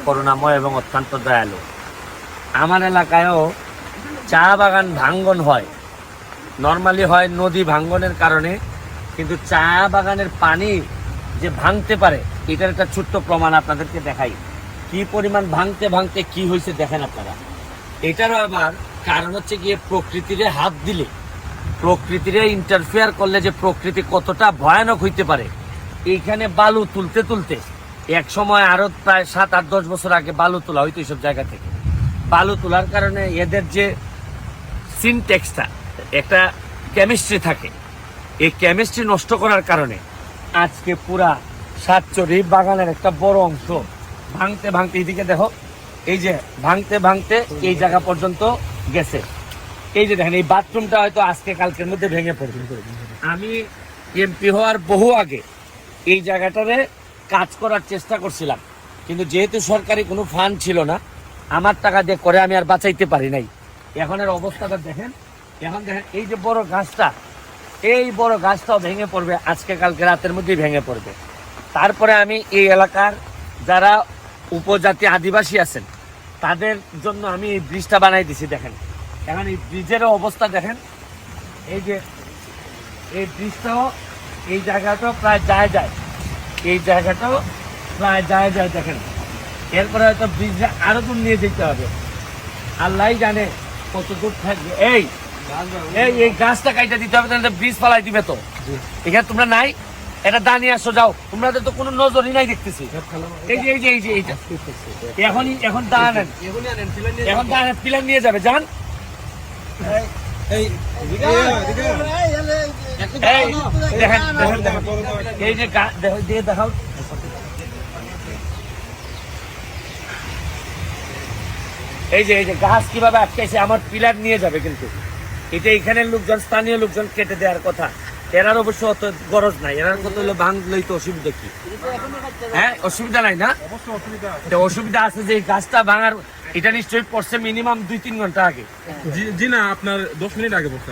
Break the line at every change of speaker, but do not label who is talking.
করুণাময় এবং অত্যন্ত দয়ালু। আমার এলাকায়ও চা বাগান ভাঙ্গন হয়, নর্মালি হয় নদী ভাঙ্গনের কারণে, কিন্তু চা বাগানের পানি যে ভাঙতে পারে এটার একটা ছোট্ট প্রমাণ আপনাদেরকে দেখাই। কি পরিমাণ ভাঙতে ভাঙতে কি হয়েছে দেখেন আপনারা। এটারও আবার কারণ হচ্ছে গিয়ে প্রকৃতিরে হাত দিলে, প্রকৃতিরে ইন্টারফেয়ার করলে যে প্রকৃতি কতটা ভয়ানক হইতে পারে। এইখানে বালু তুলতে তুলতে এক সময় আরো প্রায় 7-8-10 বছর আগে বালু তোলা হইতো এইসব জায়গা থেকে। বালু তোলার কারণে এদের যে সিনটেক্সটা, একটা কেমিস্ট্রি থাকে, এই কেমিস্ট্রি নষ্ট করার কারণে আজকে পুরা সাতচরি বাগানের একটা বড় অংশ ভাঙতে ভাঙতে, এদিকে দেখো, এই যে ভাঙতে ভাঙতে এই জায়গা পর্যন্ত গেছে। এই যে দেখেন, এই বাথরুমটা হয়তো আজকে কালকের মধ্যে ভেঙে পড়বে। আমি এমপি হওয়ার বহু আগে এই জায়গাটারে কাজ করার চেষ্টা করছিলাম, কিন্তু যেহেতু সরকারি কোনো ফান্ড ছিল না, আমার টাকা দিয়ে করে আমি আর বাঁচাইতে পারি নাই। এখনের অবস্থাটা দেখেন, এখন দেখেন এই যে বড় গাছটা, এই বড় গাছটাও ভেঙে পড়বে, আজকে কালকে রাতের মধ্যেই ভেঙে পড়বে। তারপরে আমি এই এলাকার যারা উপজাতি আদিবাসী আছেন তাদের জন্য আমি এই ব্রিজটা বানাই দিছি। দেখেন এখন এই ব্রিজেরও অবস্থা দেখেন, এই যে এই ব্রিজটাও, এই জায়গাটাও প্রায় যায়, এই জায়গাটাও প্রায় যায় দেখেন। এরপরে হয়তো ব্রিজটা আরো দূর নিয়ে যেতে হবে, আল্লাহ জানে কত দূর থাকবে। এই এই গাছটা কাইটা দিতে হবে, তাহলে ব্রিজ ফালাই দিবে তো। এখানে তোমরা নাই, এটা দাঁড়িয়ে আসো, যাও, তোমাদের তো কোনো নজরই নাই দেখতেছি। এই যে এই যে এই যে এইটা এখন দাঁড়ান, এখন দাঁড়ান, পিলার নিয়ে যাবে, যান। দেখেন এই যে দিয়ে দেখাও, এই যে গাছ কিভাবে আটকাইছে, আমার পিলার নিয়ে যাবে, কিন্তু এটা এখানের লোকজন, স্থানীয় লোকজন কেটে দেওয়ার কথা। এরার অবশ্য অত গরজ নাই, এরার কথা হলো ভাঙলেই তো অসুবিধা কি? হ্যাঁ, অসুবিধা নাই না? অসুবিধা আছে যে এই গাছটা ভাঙার, এটা নিশ্চয়ই পড়ছে মিনিমাম 2-3 ঘন্টা আগে।
জি না, আপনার 10 মিনিট আগে পড়ছে।